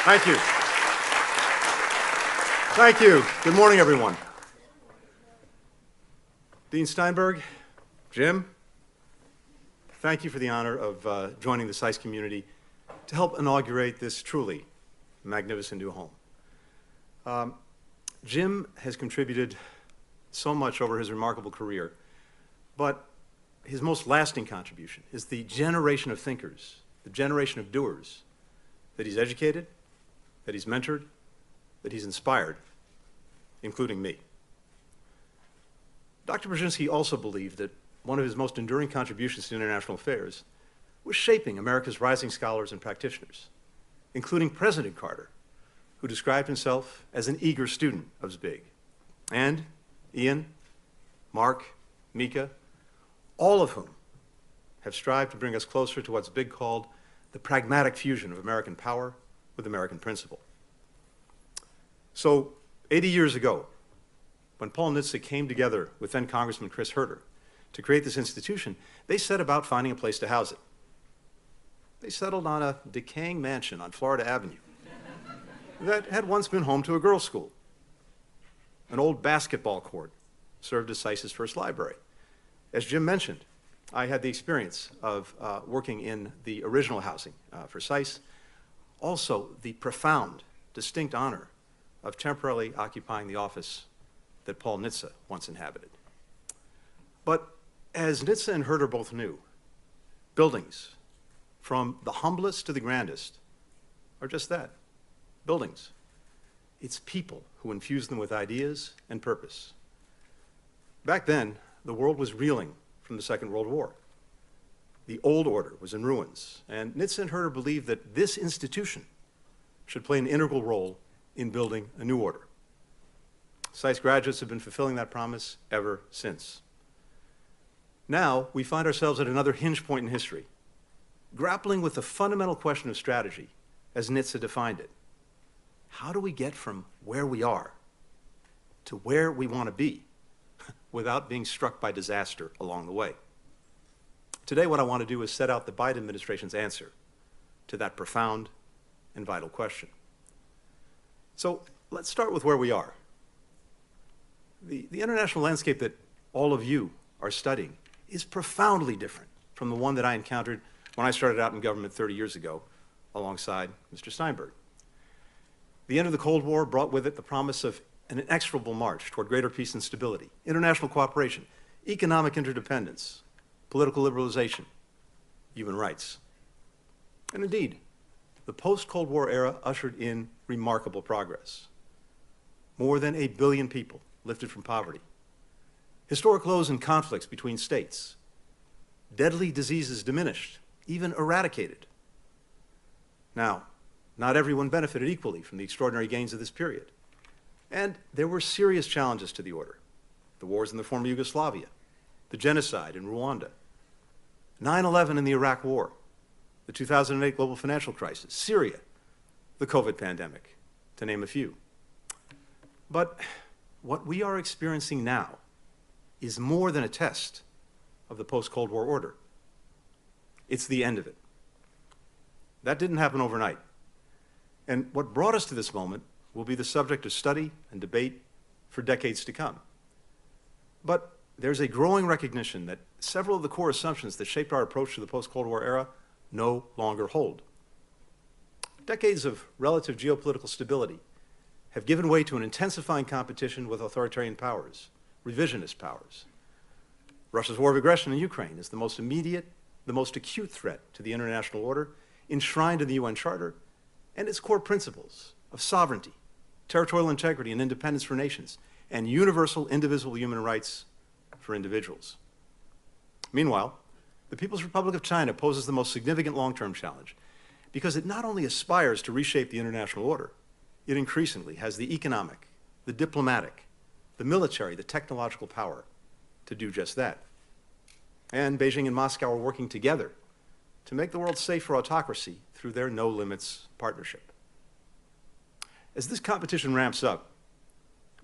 Thank you. Thank you. Good morning, everyone. Dean Steinberg, Jim, thank you for the honor of joining the SAIS community to help inaugurate this truly magnificent new home. Jim has contributed so much over his remarkable career, but his most lasting contribution is the generation of thinkers, the generation of doers that he's educated, that he's mentored, that he's inspired, including me. Dr. Brzezinski also believed that one of his most enduring contributions to international affairs was shaping America's rising scholars and practitioners, including President Carter, who described himself as an eager student of Zbig, and Ian, Mark, Mika, all of whom have strived to bring us closer to what Zbig called the pragmatic fusion of American power with American principle. So 80 years ago, when Paul Nitze came together with then Congressman Chris Herter to create this institution, they set about finding a place to house it. They settled on a decaying mansion on Florida Avenue that had once been home to a girls' school. An old basketball court served as SAIS's first library. As Jim mentioned, I had the experience of working in the original housing for SAIS, also the profound, distinct honor of temporarily occupying the office that Paul Nitze once inhabited. But as Nitze and Herter both knew, buildings, from the humblest to the grandest, are just that, buildings. It's people who infuse them with ideas and purpose. Back then, the world was reeling from the Second World War. The old order was in ruins, and Nitze and Herter believed that this institution should play an integral role in building a new order. SAIS graduates have been fulfilling that promise ever since. Now, we find ourselves at another hinge point in history, grappling with the fundamental question of strategy, as Nitze defined it. How do we get from where we are to where we want to be without being struck by disaster along the way? Today, what I want to do is set out the Biden administration's answer to that profound and vital question. So let's start with where we are. The international landscape that all of you are studying is profoundly different from the one that I encountered when I started out in government 30 years ago alongside Mr. Steinberg. The end of the Cold War brought with it the promise of an inexorable march toward greater peace and stability, international cooperation, economic interdependence, political liberalization, human rights. And indeed, the post-Cold War era ushered in remarkable progress. More than 8 billion people lifted from poverty, historic lows in conflicts between states, deadly diseases diminished, even eradicated. Now, not everyone benefited equally from the extraordinary gains of this period. And there were serious challenges to the order. The wars in the former Yugoslavia, the genocide in Rwanda, 9/11 in the Iraq War, the 2008 global financial crisis, Syria, the COVID pandemic, to name a few. But what we are experiencing now is more than a test of the post-Cold War order. It's the end of it. That didn't happen overnight. And what brought us to this moment will be the subject of study and debate for decades to come. But there's a growing recognition that several of the core assumptions that shaped our approach to the post-Cold War era no longer hold. Decades of relative geopolitical stability have given way to an intensifying competition with authoritarian powers, revisionist powers. Russia's war of aggression in Ukraine is the most immediate, the most acute threat to the international order, enshrined in the UN Charter and its core principles of sovereignty, territorial integrity and independence for nations, and universal indivisible human rights for individuals. Meanwhile, the People's Republic of China poses the most significant long-term challenge because it not only aspires to reshape the international order, it increasingly has the economic, the diplomatic, the military, the technological power to do just that. And Beijing and Moscow are working together to make the world safe for autocracy through their no-limits partnership. As this competition ramps up,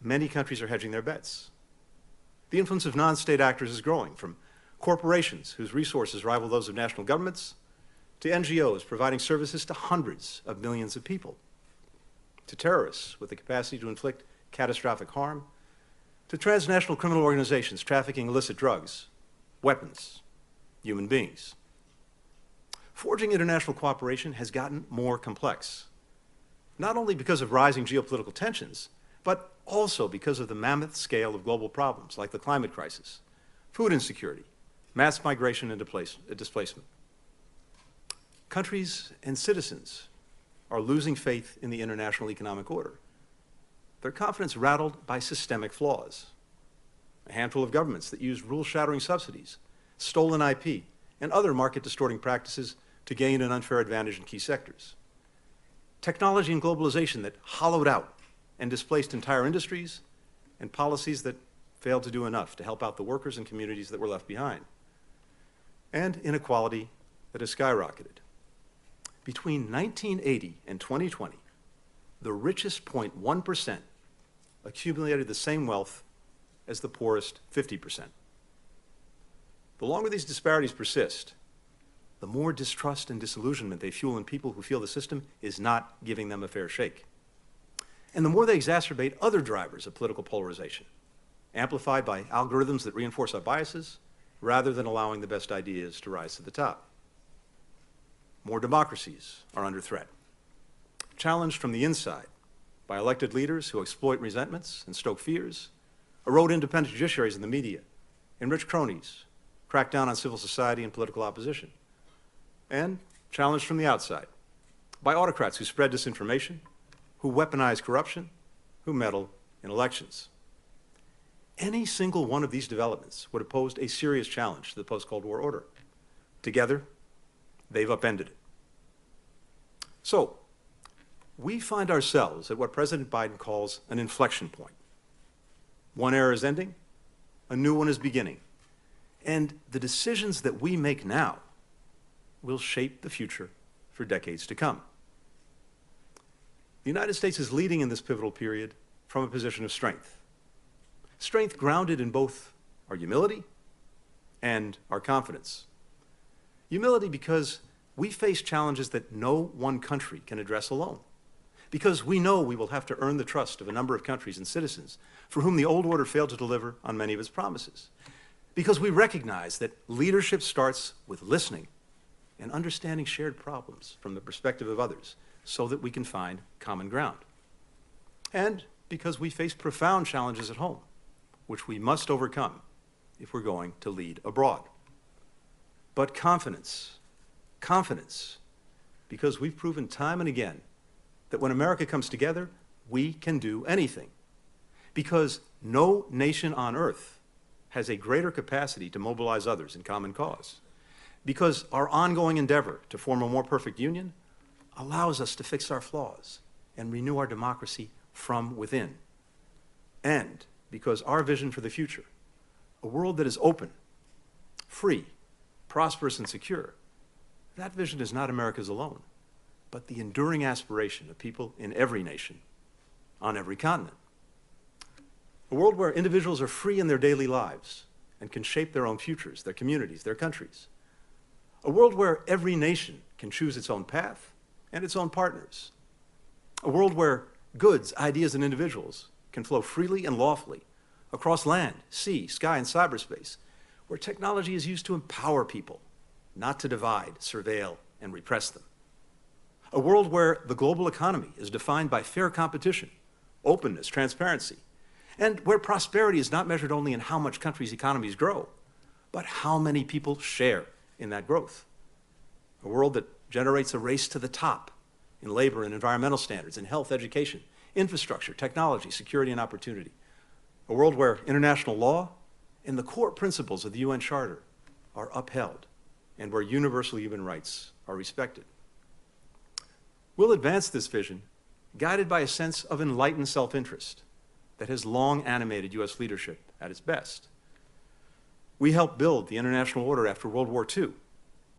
many countries are hedging their bets. The influence of non-state actors is growing, from corporations whose resources rival those of national governments, to NGOs providing services to hundreds of millions of people. to terrorists with the capacity to inflict catastrophic harm, to transnational criminal organizations trafficking illicit drugs, weapons, human beings. Forging international cooperation has gotten more complex, not only because of rising geopolitical tensions, but also because of the mammoth scale of global problems like the climate crisis, food insecurity, mass migration and displacement. Countries and citizens are losing faith in the international economic order. Their confidence rattled by systemic flaws. A handful of governments that use rule-shattering subsidies, stolen IP, and other market-distorting practices to gain an unfair advantage in key sectors. Technology and globalization that hollowed out and displaced entire industries, and policies that failed to do enough to help out the workers and communities that were left behind. And inequality that has skyrocketed. Between 1980 and 2020, the richest 0.1% accumulated the same wealth as the poorest 50%. The longer these disparities persist, the more distrust and disillusionment they fuel in people who feel the system is not giving them a fair shake. And the more they exacerbate other drivers of political polarization, amplified by algorithms that reinforce our biases, rather than allowing the best ideas to rise to the top. More democracies are under threat, challenged from the inside by elected leaders who exploit resentments and stoke fears, erode independent judiciaries in the media, enrich cronies, crack down on civil society and political opposition, and challenged from the outside by autocrats who spread disinformation, who weaponize corruption, who meddle in elections. Any single one of these developments would have posed a serious challenge to the post-Cold War order. Together, they've upended it. So, we find ourselves at what President Biden calls an inflection point. One era is ending, a new one is beginning. And the decisions that we make now will shape the future for decades to come. The United States is leading in this pivotal period from a position of strength. Strength grounded in both our humility and our confidence. Humility because we face challenges that no one country can address alone. Because we know we will have to earn the trust of a number of countries and citizens for whom the old order failed to deliver on many of its promises. Because we recognize that leadership starts with listening and understanding shared problems from the perspective of others so that we can find common ground. And because we face profound challenges at home, which we must overcome if we're going to lead abroad. But confidence, because we've proven time and again that when America comes together, we can do anything. Because no nation on earth has a greater capacity to mobilize others in common cause. Because our ongoing endeavor to form a more perfect union allows us to fix our flaws and renew our democracy from within. And because our vision for the future, a world that is open, free, prosperous, and secure, that vision is not America's alone, but the enduring aspiration of people in every nation, on every continent. A world where individuals are free in their daily lives and can shape their own futures, their communities, their countries. A world where every nation can choose its own path and its own partners. A world where goods, ideas, and individuals can flow freely and lawfully across land, sea, sky, and cyberspace, where technology is used to empower people, not to divide, surveil, and repress them. A world where the global economy is defined by fair competition, openness, transparency, and where prosperity is not measured only in how much countries' economies grow, but how many people share in that growth. A world that generates a race to the top in labor and environmental standards, in health, education, infrastructure, technology, security, and opportunity. A world where international law and the core principles of the UN Charter are upheld and where universal human rights are respected. We'll advance this vision guided by a sense of enlightened self-interest that has long animated U.S. leadership at its best. We helped build the international order after World War II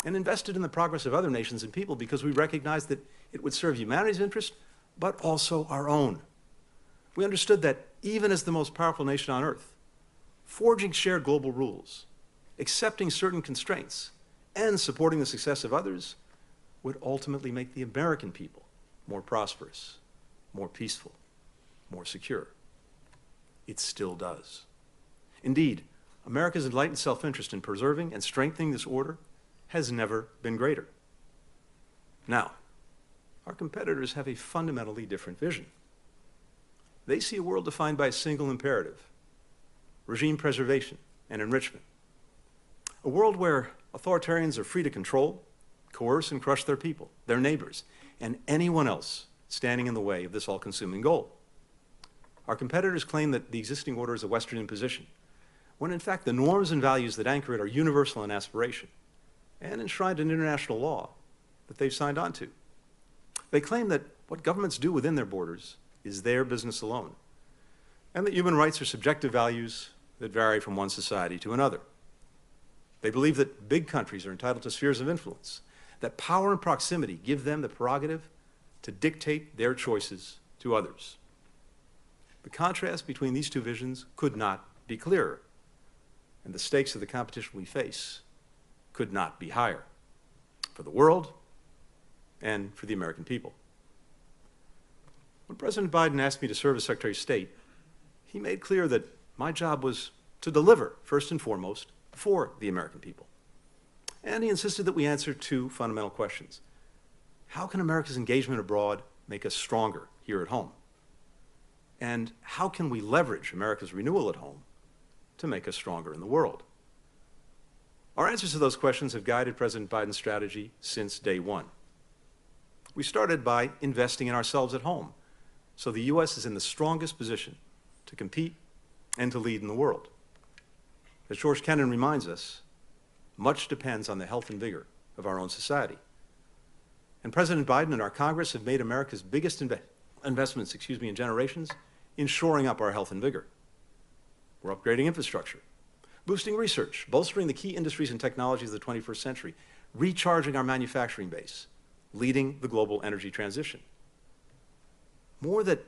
and invested in the progress of other nations and people because we recognized that it would serve humanity's interest, but also our own. We understood that even as the most powerful nation on earth, forging shared global rules, accepting certain constraints, and supporting the success of others would ultimately make the American people more prosperous, more peaceful, more secure. It still does. Indeed, America's enlightened self-interest in preserving and strengthening this order has never been greater. Now, our competitors have a fundamentally different vision. They see a world defined by a single imperative: regime preservation and enrichment. A world where authoritarians are free to control, coerce, and crush their people, their neighbors, and anyone else standing in the way of this all-consuming goal. Our competitors claim that the existing order is a Western imposition, when in fact the norms and values that anchor it are universal in aspiration and enshrined in international law that they've signed on to. They claim that what governments do within their borders is their business alone, and that human rights are subjective values that vary from one society to another. They believe that big countries are entitled to spheres of influence, that power and proximity give them the prerogative to dictate their choices to others. The contrast between these two visions could not be clearer, and the stakes of the competition we face could not be higher for the world and for the American people. When President Biden asked me to serve as Secretary of State, he made clear that my job was to deliver, first and foremost, for the American people. And he insisted that we answer two fundamental questions. How can America's engagement abroad make us stronger here at home? And how can we leverage America's renewal at home to make us stronger in the world? Our answers to those questions have guided President Biden's strategy since day one. We started by investing in ourselves at home, so the U.S. is in the strongest position to compete and to lead in the world. As George Kennan reminds us, much depends on the health and vigor of our own society. And President Biden and our Congress have made America's biggest investments in generations in shoring up our health and vigor. We're upgrading infrastructure, boosting research, bolstering the key industries and technologies of the 21st century, recharging our manufacturing base, leading the global energy transition. More than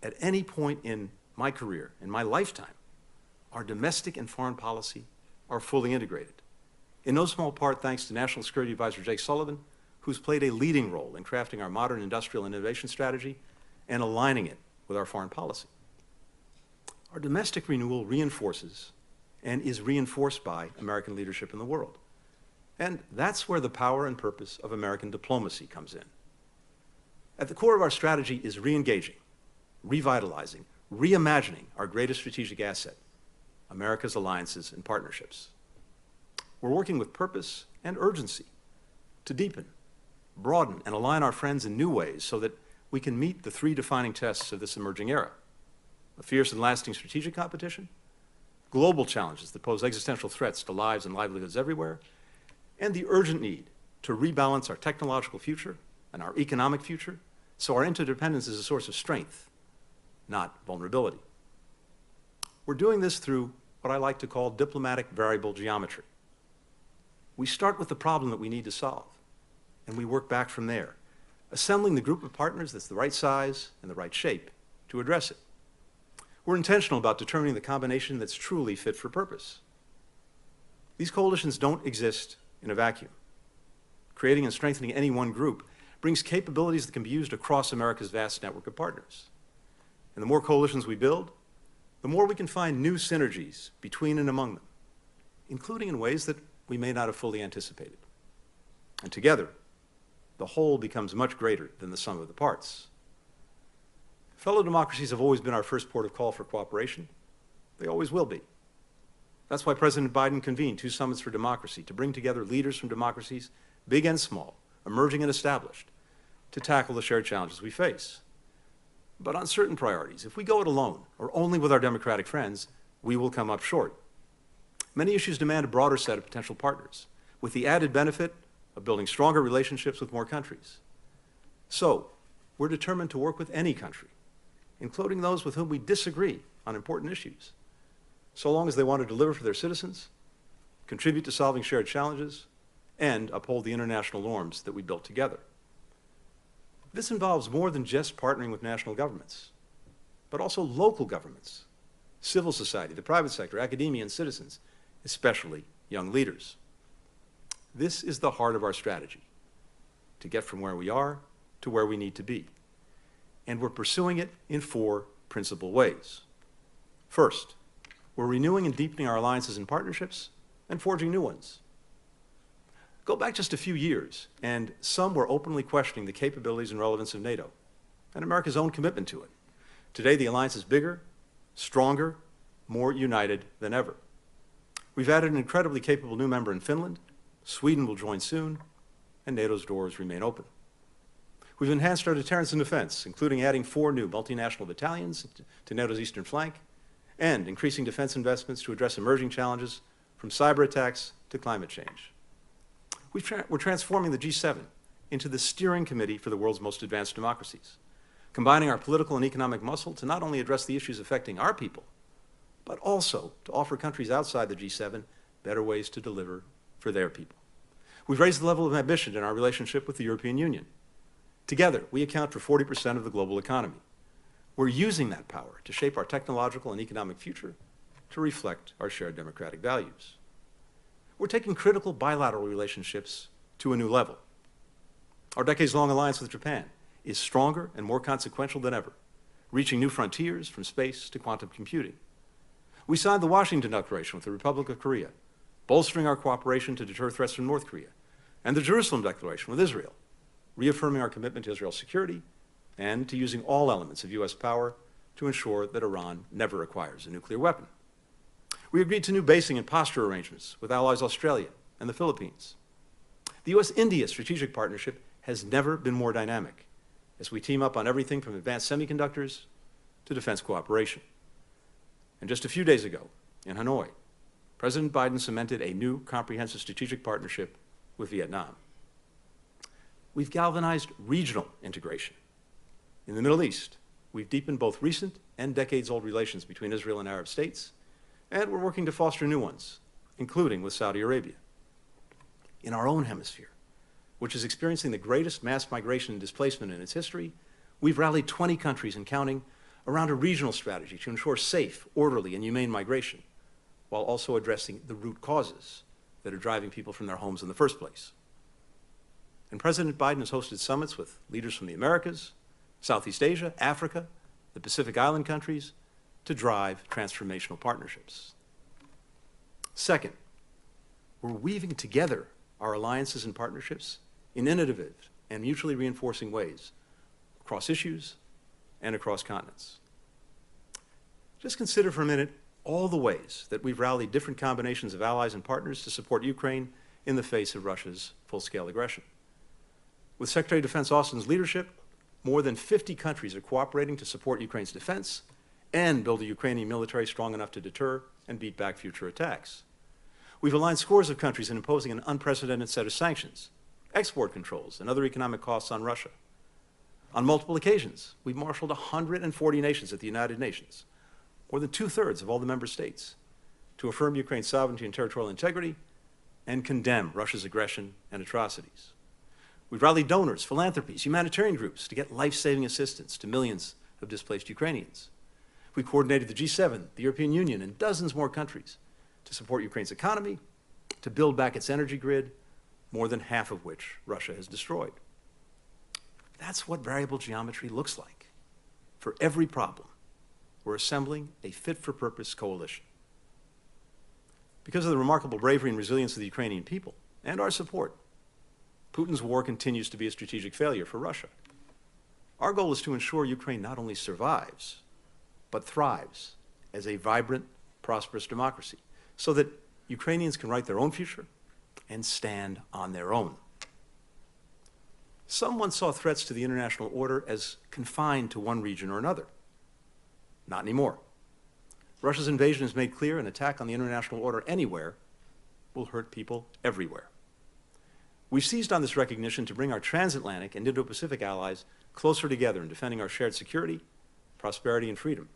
at any point in my career, in my lifetime, our domestic and foreign policy are fully integrated. In no small part thanks to National Security Advisor Jake Sullivan, who's played a leading role in crafting our modern industrial and innovation strategy and aligning it with our foreign policy. Our domestic renewal reinforces and is reinforced by American leadership in the world. And that's where the power and purpose of American diplomacy comes in. At the core of our strategy is re-engaging, revitalizing, reimagining our greatest strategic asset, America's alliances and partnerships. We're working with purpose and urgency to deepen, broaden, and align our friends in new ways so that we can meet the three defining tests of this emerging era: a fierce and lasting strategic competition, global challenges that pose existential threats to lives and livelihoods everywhere, and the urgent need to rebalance our technological future and our economic future so our interdependence is a source of strength, not vulnerability. We're doing this through what I like to call diplomatic variable geometry. We start with the problem that we need to solve, and we work back from there, assembling the group of partners that's the right size and the right shape to address it. We're intentional about determining the combination that's truly fit for purpose. These coalitions don't exist in a vacuum. Creating and strengthening any one group brings capabilities that can be used across America's vast network of partners. And the more coalitions we build, the more we can find new synergies between and among them, including in ways that we may not have fully anticipated. And together, the whole becomes much greater than the sum of the parts. Fellow democracies have always been our first port of call for cooperation. They always will be. That's why President Biden convened 2 summits for democracy to bring together leaders from democracies, big and small, emerging and established, to tackle the shared challenges we face. But on certain priorities, if we go it alone or only with our democratic friends, we will come up short. Many issues demand a broader set of potential partners, with the added benefit of building stronger relationships with more countries. So, we're determined to work with any country, including those with whom we disagree on important issues, so long as they want to deliver for their citizens, contribute to solving shared challenges, and uphold the international norms that we built together. This involves more than just partnering with national governments, but also local governments, civil society, the private sector, academia, and citizens, especially young leaders. This is the heart of our strategy, to get from where we are to where we need to be. and we're pursuing it in 4 principal ways. First, we're renewing and deepening our alliances and partnerships and forging new ones. Go back just a few years, and some were openly questioning the capabilities and relevance of NATO and America's own commitment to it. Today, the alliance is bigger, stronger, more united than ever. We've added an incredibly capable new member in Finland. Sweden will join soon, and NATO's doors remain open. We've enhanced our deterrence and defense, including adding 4 new multinational battalions to NATO's eastern flank, and increasing defense investments to address emerging challenges from cyber attacks to climate change. We're transforming the G7 into the steering committee for the world's most advanced democracies, combining our political and economic muscle to not only address the issues affecting our people, but also to offer countries outside the G7 better ways to deliver for their people. We've raised the level of ambition in our relationship with the European Union. Together, we account for 40% of the global economy. We're using that power to shape our technological and economic future to reflect our shared democratic values. We're taking critical bilateral relationships to a new level. Our decades-long alliance with Japan is stronger and more consequential than ever, reaching new frontiers from space to quantum computing. We signed the Washington Declaration with the Republic of Korea, bolstering our cooperation to deter threats from North Korea, and the Jerusalem Declaration with Israel, reaffirming our commitment to Israel's security and to using all elements of U.S. power to ensure that Iran never acquires a nuclear weapon. We agreed to new basing and posture arrangements with allies Australia and the Philippines. The U.S.-India strategic partnership has never been more dynamic, as we team up on everything from advanced semiconductors to defense cooperation. And just a few days ago, in Hanoi, President Biden cemented a new comprehensive strategic partnership with Vietnam. We've galvanized regional integration. In the Middle East, we've deepened both recent and decades-old relations between Israel and Arab states, and we're working to foster new ones, including with Saudi Arabia. In our own hemisphere, which is experiencing the greatest mass migration and displacement in its history, we've rallied 20 countries and counting around a regional strategy to ensure safe, orderly, and humane migration, while also addressing the root causes that are driving people from their homes in the first place. And President Biden has hosted summits with leaders from the Americas, Southeast Asia, Africa, the Pacific Island countries, to drive transformational partnerships. Second, we're weaving together our alliances and partnerships in innovative and mutually reinforcing ways across issues and across continents. Just consider for a minute all the ways that we've rallied different combinations of allies and partners to support Ukraine in the face of Russia's full-scale aggression. With Secretary of Defense Austin's leadership, more than 50 countries are cooperating to support Ukraine's defense and build a Ukrainian military strong enough to deter and beat back future attacks. We've aligned scores of countries in imposing an unprecedented set of sanctions, export controls, and other economic costs on Russia. On multiple occasions, we've marshaled 140 nations at the United Nations, more than 2/3 of all the member states, to affirm Ukraine's sovereignty and territorial integrity and condemn Russia's aggression and atrocities. We've rallied donors, philanthropies, humanitarian groups to get life-saving assistance to millions of displaced Ukrainians. We coordinated the G7, the European Union, and dozens more countries to support Ukraine's economy, to build back its energy grid, more than half of which Russia has destroyed. That's what variable geometry looks like. For every problem, we're assembling a fit-for-purpose coalition. Because of the remarkable bravery and resilience of the Ukrainian people and our support, Putin's war continues to be a strategic failure for Russia. Our goal is to ensure Ukraine not only survives, but thrives as a vibrant, prosperous democracy, so that Ukrainians can write their own future and stand on their own. Some once saw threats to the international order as confined to one region or another. Not anymore. Russia's invasion has made clear an attack on the international order anywhere will hurt people everywhere. We've seized on this recognition to bring our transatlantic and Indo-Pacific allies closer together in defending our shared security, prosperity, and freedom.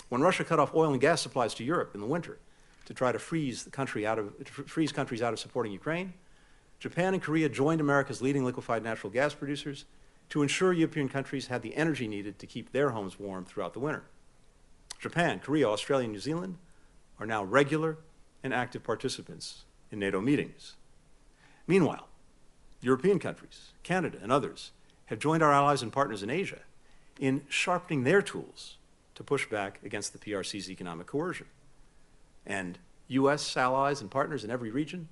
When Russia cut off oil and gas supplies to Europe in the winter to try to freeze countries out of supporting Ukraine, Japan and Korea joined America's leading liquefied natural gas producers to ensure European countries had the energy needed to keep their homes warm throughout the winter. Japan, Korea, Australia, and New Zealand are now regular and active participants in NATO meetings. Meanwhile, European countries, Canada, and others have joined our allies and partners in Asia in sharpening their tools to push back against the PRC's economic coercion. And U.S. allies and partners in every region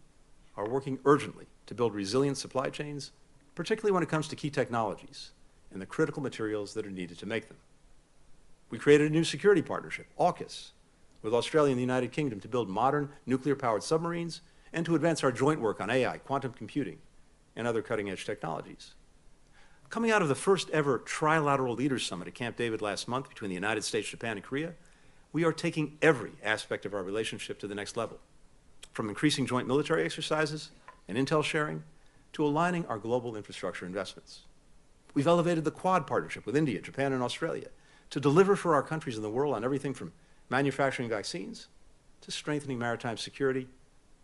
are working urgently to build resilient supply chains, particularly when it comes to key technologies and the critical materials that are needed to make them. We created a new security partnership, AUKUS, with Australia and the United Kingdom to build modern nuclear-powered submarines and to advance our joint work on AI, quantum computing, and other cutting-edge technologies. Coming out of the first ever trilateral leaders summit at Camp David last month between the United States, Japan, and Korea, we are taking every aspect of our relationship to the next level, from increasing joint military exercises and intel sharing to aligning our global infrastructure investments. We've elevated the Quad partnership with India, Japan, and Australia to deliver for our countries in the world on everything from manufacturing vaccines to strengthening maritime security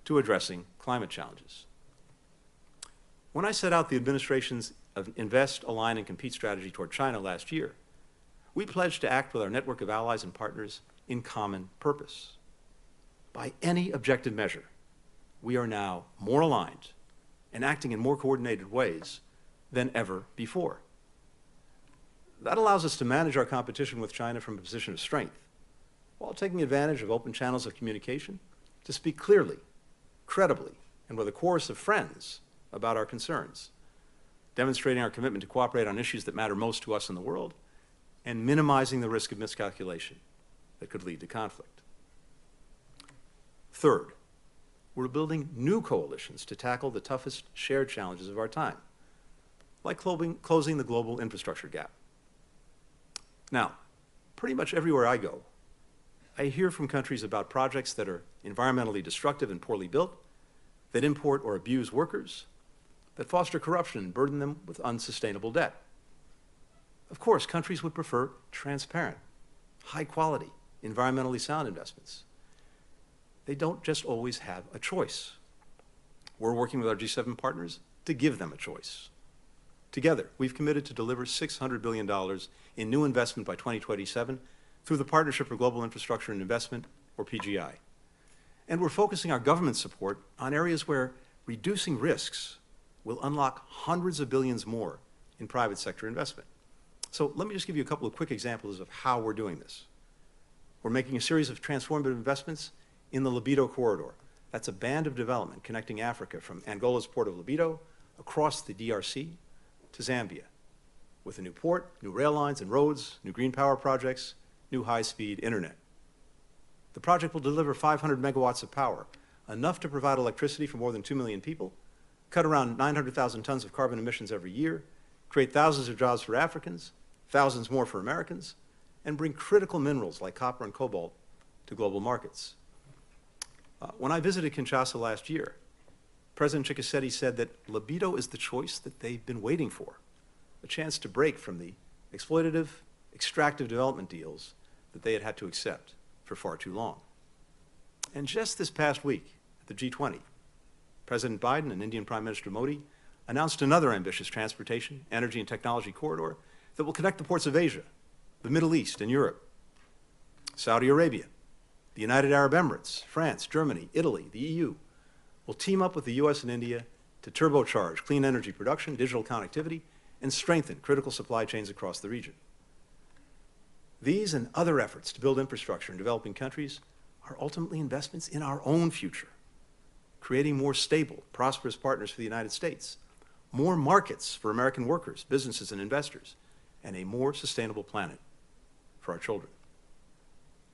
to addressing climate challenges. When I set out the administration's Invest, Align, and Compete strategy toward China last year, we pledged to act with our network of allies and partners in common purpose. By any objective measure, we are now more aligned and acting in more coordinated ways than ever before. That allows us to manage our competition with China from a position of strength, while taking advantage of open channels of communication to speak clearly, credibly, and with a chorus of friends about our concerns, demonstrating our commitment to cooperate on issues that matter most to us in the world, and minimizing the risk of miscalculation that could lead to conflict. Third, we're building new coalitions to tackle the toughest shared challenges of our time, like closing the global infrastructure gap. Now, pretty much everywhere I go, I hear from countries about projects that are environmentally destructive and poorly built, that import or abuse workers, that foster corruption and burden them with unsustainable debt. Of course, countries would prefer transparent, high-quality, environmentally sound investments. They don't just always have a choice. We're working with our G7 partners to give them a choice. Together, we've committed to deliver $600 billion in new investment by 2027 through the Partnership for Global Infrastructure and Investment, or PGI. And we're focusing our government support on areas where reducing risks will unlock hundreds of billions more in private sector investment. So let me just give you a couple of quick examples of how we're doing this. We're making a series of transformative investments in the Libido Corridor. That's a band of development connecting Africa from Angola's port of Libido across the DRC to Zambia, with a new port, new rail lines and roads, new green power projects, new high-speed internet. The project will deliver 500 megawatts of power, enough to provide electricity for more than 2 million people, cut around 900,000 tons of carbon emissions every year, create thousands of jobs for Africans, thousands more for Americans, and bring critical minerals like copper and cobalt to global markets. When I visited Kinshasa last year, President Tshisekedi said that Libido is the choice that they've been waiting for, a chance to break from the exploitative, extractive development deals that they had had to accept for far too long. And just this past week at the G20, President Biden and Indian Prime Minister Modi announced another ambitious transportation, energy, and technology corridor that will connect the ports of Asia, the Middle East, and Europe. Saudi Arabia, the United Arab Emirates, France, Germany, Italy, the EU will team up with the US and India to turbocharge clean energy production, digital connectivity, and strengthen critical supply chains across the region. These and other efforts to build infrastructure in developing countries are ultimately investments in our own future, creating more stable, prosperous partners for the United States, more markets for American workers, businesses, and investors, and a more sustainable planet for our children.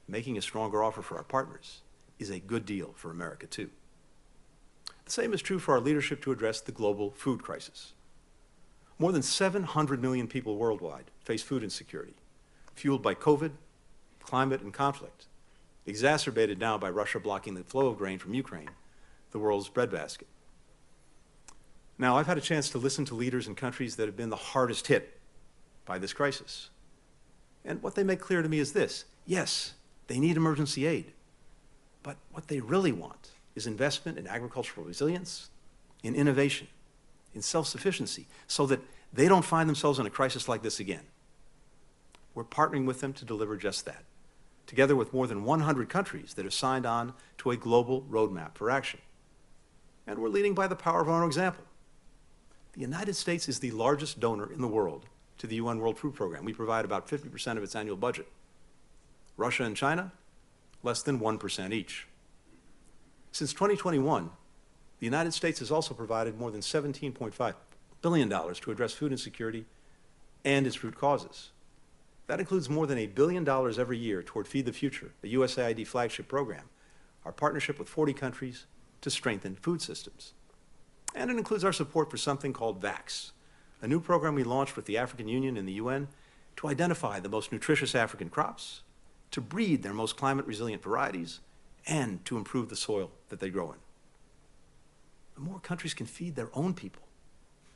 Making a stronger offer for our partners is a good deal for America, too. The same is true for our leadership to address the global food crisis. More than 700 million people worldwide face food insecurity, fueled by COVID, climate, and conflict, exacerbated now by Russia blocking the flow of grain from Ukraine, the world's breadbasket. Now, I've had a chance to listen to leaders in countries that have been the hardest hit by this crisis. And what they make clear to me is this: yes, they need emergency aid, but what they really want is investment in agricultural resilience, in innovation, in self-sufficiency, so that they don't find themselves in a crisis like this again. We're partnering with them to deliver just that, together with more than 100 countries that have signed on to a global roadmap for action. And we're leading by the power of our own example. The United States is the largest donor in the world to the UN World Food Program. We provide about 50% of its annual budget. Russia and China, less than 1% each. Since 2021, the United States has also provided more than $17.5 billion to address food insecurity and its root causes. That includes more than $1 billion every year toward Feed the Future, a USAID flagship program, our partnership with 40 countries to strengthen food systems. And it includes our support for something called VAX, a new program we launched with the African Union and the UN to identify the most nutritious African crops, to breed their most climate-resilient varieties, and to improve the soil that they grow in. The more countries can feed their own people,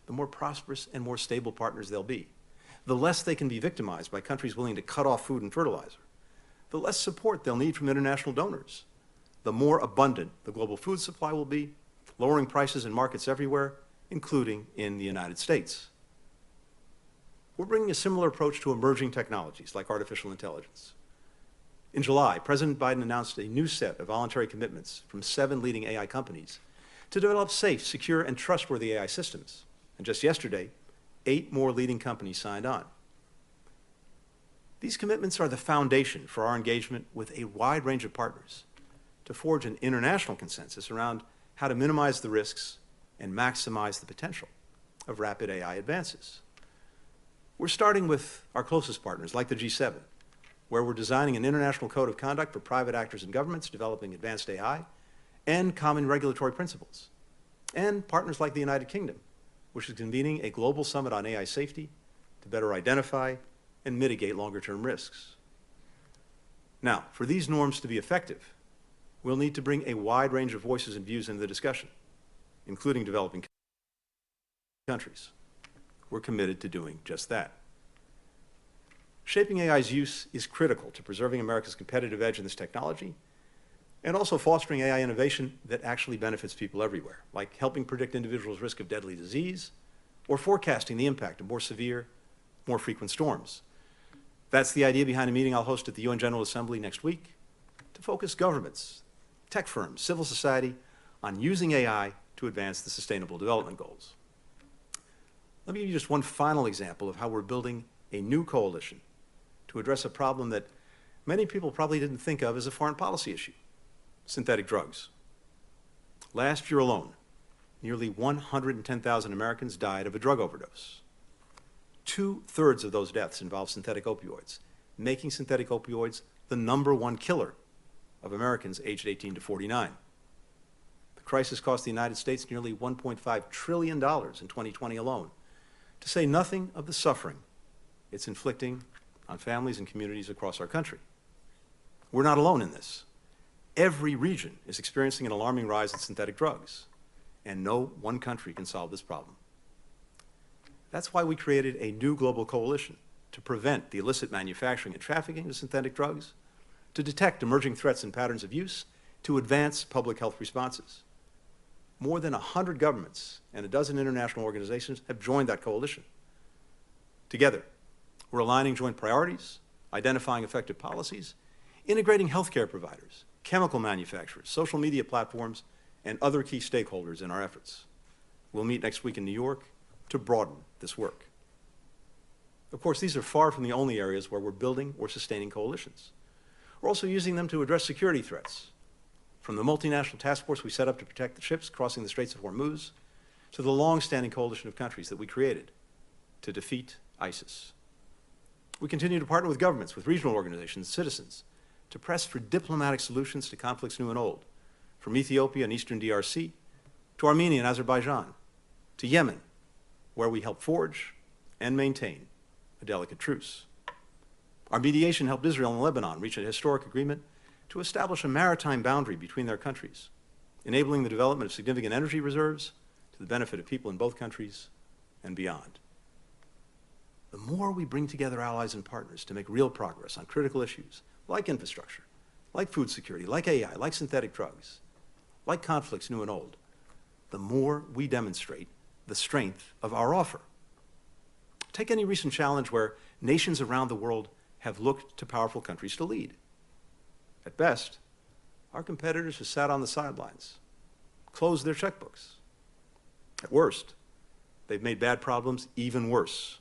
the more prosperous and more stable partners they'll be. The less they can be victimized by countries willing to cut off food and fertilizer. The less support they'll need from international donors. The more abundant the global food supply will be, lowering prices in markets everywhere, including in the United States. We're bringing a similar approach to emerging technologies like artificial intelligence. In July, President Biden announced a new set of voluntary commitments from 7 leading AI companies to develop safe, secure, and trustworthy AI systems. And just yesterday, 8 more leading companies signed on. These commitments are the foundation for our engagement with a wide range of partners to forge an international consensus around how to minimize the risks and maximize the potential of rapid AI advances. We're starting with our closest partners, like the G7, where we're designing an international code of conduct for private actors and governments developing advanced AI and common regulatory principles, and partners like the United Kingdom, which is convening a global summit on AI safety to better identify and mitigate longer-term risks. Now, for these norms to be effective, we'll need to bring a wide range of voices and views into the discussion, including developing countries. We're committed to doing just that. Shaping AI's use is critical to preserving America's competitive edge in this technology and also fostering AI innovation that actually benefits people everywhere, like helping predict individuals' risk of deadly disease or forecasting the impact of more severe, more frequent storms. That's the idea behind a meeting I'll host at the UN General Assembly next week to focus governments, tech firms, civil society on using AI to advance the Sustainable Development Goals. Let me give you just one final example of how we're building a new coalition to address a problem that many people probably didn't think of as a foreign policy issue: synthetic drugs. Last year alone, nearly 110,000 Americans died of a drug overdose. 2/3 of those deaths involved synthetic opioids, making synthetic opioids the #1 killer of Americans aged 18 to 49. The crisis cost the United States nearly $1.5 trillion in 2020 alone, to say nothing of the suffering it's inflicting on families and communities across our country. We're not alone in this. Every region is experiencing an alarming rise in synthetic drugs, and no one country can solve this problem. That's why we created a new global coalition to prevent the illicit manufacturing and trafficking of synthetic drugs, to detect emerging threats and patterns of use, to advance public health responses. More than 100 governments and a dozen international organizations have joined that coalition. Together, we're aligning joint priorities, identifying effective policies, integrating healthcare providers, chemical manufacturers, social media platforms, and other key stakeholders in our efforts. We'll meet next week in New York to broaden this work. Of course, these are far from the only areas where we're building or sustaining coalitions. We're also using them to address security threats, from the multinational task force we set up to protect the ships crossing the Straits of Hormuz, to the long-standing coalition of countries that we created to defeat ISIS. We continue to partner with governments, with regional organizations, citizens, to press for diplomatic solutions to conflicts new and old, from Ethiopia and Eastern DRC, to Armenia and Azerbaijan, to Yemen, where we help forge and maintain a delicate truce. Our mediation helped Israel and Lebanon reach a historic agreement to establish a maritime boundary between their countries, enabling the development of significant energy reserves to the benefit of people in both countries and beyond. The more we bring together allies and partners to make real progress on critical issues like infrastructure, like food security, like AI, like synthetic drugs, like conflicts new and old, the more we demonstrate the strength of our offer. Take any recent challenge where nations around the world have looked to powerful countries to lead. At best, our competitors have sat on the sidelines, closed their checkbooks. At worst, they've made bad problems even worse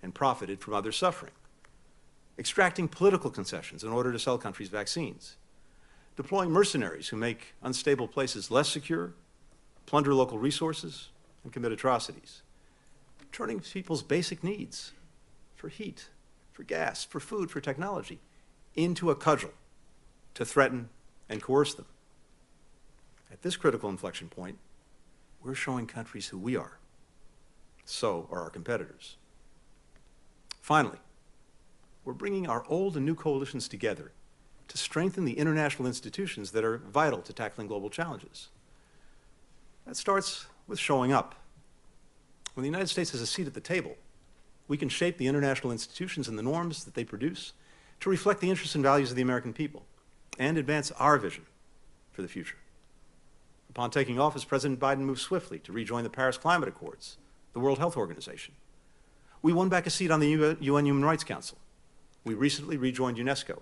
and profited from others' suffering, extracting political concessions in order to sell countries vaccines, deploying mercenaries who make unstable places less secure, plunder local resources, and commit atrocities, turning people's basic needs for heat, for gas, for food, for technology, into a cudgel to threaten and coerce them. At this critical inflection point, we're showing countries who we are. So are our competitors. Finally, we're bringing our old and new coalitions together to strengthen the international institutions that are vital to tackling global challenges. That starts with showing up. When the United States has a seat at the table, we can shape the international institutions and the norms that they produce to reflect the interests and values of the American people and advance our vision for the future. Upon taking office, President Biden moved swiftly to rejoin the Paris Climate Accords, the World Health Organization. We won back a seat on the UN Human Rights Council. We recently rejoined UNESCO,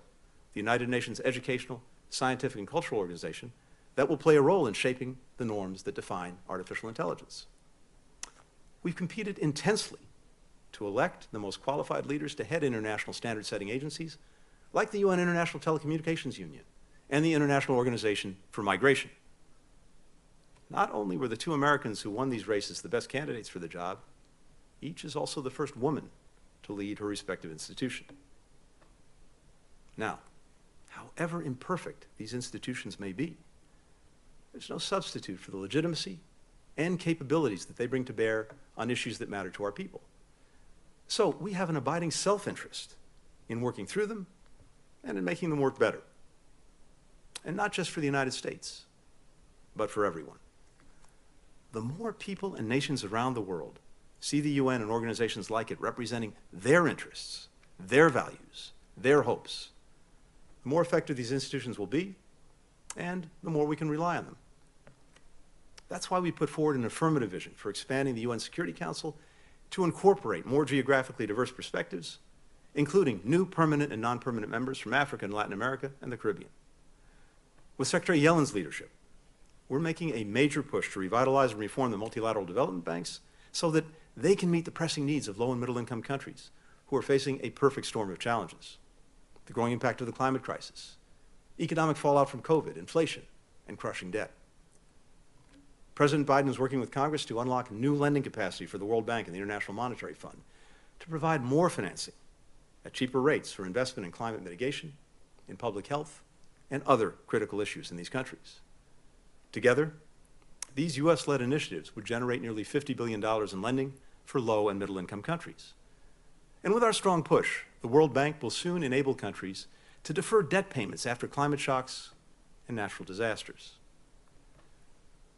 the United Nations educational, scientific, and cultural organization that will play a role in shaping the norms that define artificial intelligence. We've competed intensely to elect the most qualified leaders to head international standard-setting agencies like the UN International Telecommunications Union and the International Organization for Migration. Not only were the two Americans who won these races the best candidates for the job, each is also the first woman to lead her respective institution. Now, however imperfect these institutions may be, there's no substitute for the legitimacy and capabilities that they bring to bear on issues that matter to our people. So we have an abiding self-interest in working through them and in making them work better. And not just for the United States, but for everyone. The more people and nations around the world see the UN and organizations like it representing their interests, their values, their hopes, the more effective these institutions will be, and the more we can rely on them. That's why we put forward an affirmative vision for expanding the UN Security Council to incorporate more geographically diverse perspectives, including new permanent and non-permanent members from Africa and Latin America and the Caribbean. With Secretary Yellen's leadership, we're making a major push to revitalize and reform the multilateral development banks so that they can meet the pressing needs of low and middle income countries who are facing a perfect storm of challenges. The growing impact of the climate crisis, economic fallout from COVID, inflation, and crushing debt. President Biden is working with Congress to unlock new lending capacity for the World Bank and the International Monetary Fund to provide more financing at cheaper rates for investment in climate mitigation, in public health, and other critical issues in these countries. Together, these U.S.-led initiatives would generate nearly $50 billion in lending for low and middle-income countries. And with our strong push, the World Bank will soon enable countries to defer debt payments after climate shocks and natural disasters.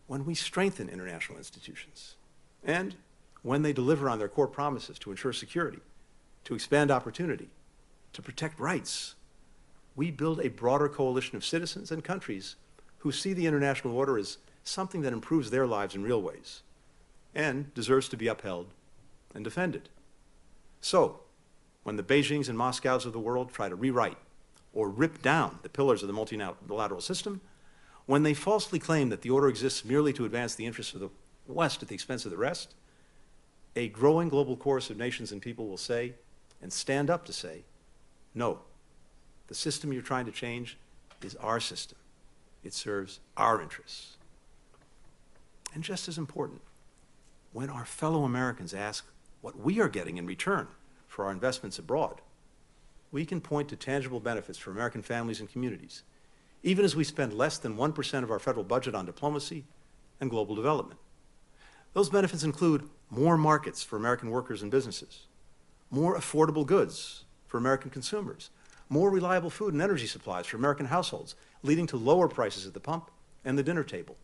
When we strengthen international institutions, and when they deliver on their core promises to ensure security, to expand opportunity, to protect rights, we build a broader coalition of citizens and countries who see the international order as something that improves their lives in real ways and deserves to be upheld and defended. So, when the Beijings and Moscows of the world try to rewrite or rip down the pillars of the multilateral system, when they falsely claim that the order exists merely to advance the interests of the West at the expense of the rest, a growing global chorus of nations and people will say, and stand up to say, no, the system you're trying to change is our system. It serves our interests. And just as important, when our fellow Americans ask what we are getting in return for our investments abroad, we can point to tangible benefits for American families and communities, even as we spend less than 1% of our federal budget on diplomacy and global development. Those benefits include more markets for American workers and businesses, more affordable goods for American consumers, more reliable food and energy supplies for American households, leading to lower prices at the pump and the dinner table,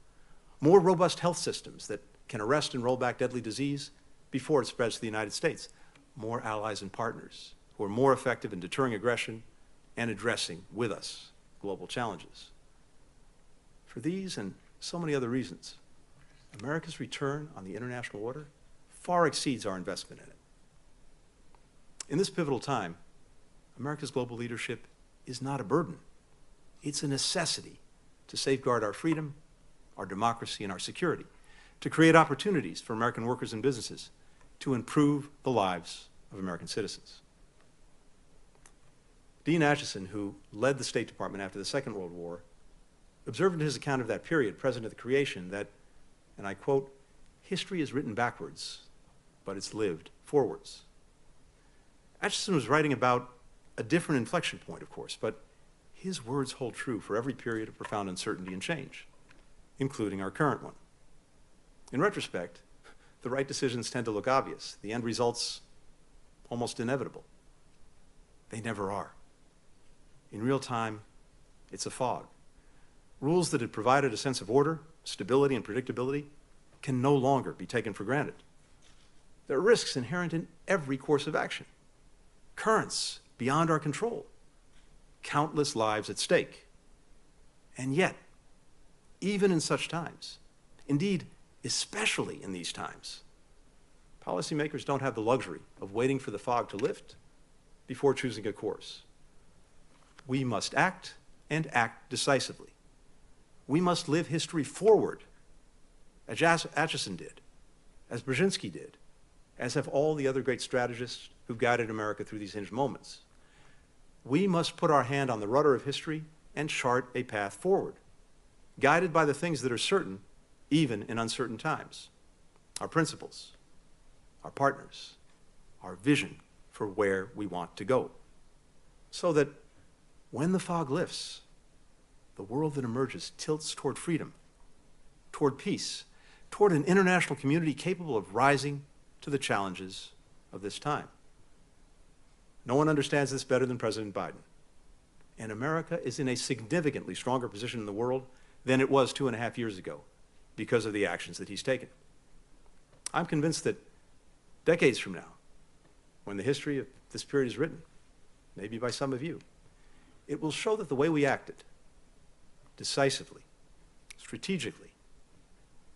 more robust health systems that can arrest and roll back deadly disease before it spreads to the United States, more allies and partners who are more effective in deterring aggression and addressing with us global challenges. For these and so many other reasons, America's return on the international order far exceeds our investment in it. In this pivotal time, America's global leadership is not a burden. It's a necessity to safeguard our freedom, our democracy, and our security, to create opportunities for American workers and businesses, to improve the lives of American citizens. Dean Acheson, who led the State Department after the Second World War, observed in his account of that period, present at the creation, that, and I quote, "History is written backwards, but it's lived forwards." Acheson was writing about a different inflection point, of course, but his words hold true for every period of profound uncertainty and change, including our current one. In retrospect, the right decisions tend to look obvious, the end results almost inevitable. They never are. In real time, it's a fog. Rules that had provided a sense of order, stability, and predictability can no longer be taken for granted. There are risks inherent in every course of action, currents beyond our control, countless lives at stake. And yet, even in such times, indeed, especially in these times, policymakers don't have the luxury of waiting for the fog to lift before choosing a course. We must act, and act decisively. We must live history forward, as Acheson did, as Brzezinski did, as have all the other great strategists who've guided America through these hinged moments. We must put our hand on the rudder of history and chart a path forward, guided by the things that are certain, even in uncertain times: our principles, our partners, our vision for where we want to go, so that when the fog lifts, the world that emerges tilts toward freedom, toward peace, toward an international community capable of rising to the challenges of this time. No one understands this better than President Biden. And America is in a significantly stronger position in the world than it was 2.5 years ago because of the actions that he's taken. I'm convinced that decades from now, when the history of this period is written, maybe by some of you, it will show that the way we acted, decisively, strategically,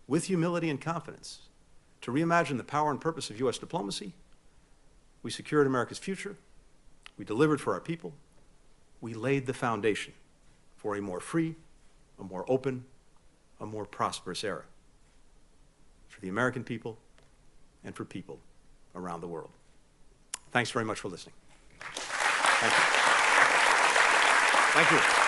with humility and confidence, to reimagine the power and purpose of U.S. diplomacy, we secured America's future, we delivered for our people, we laid the foundation for a more free, a more open, a more prosperous era for the American people and for people around the world. Thanks very much for listening. Thank you. Thank you.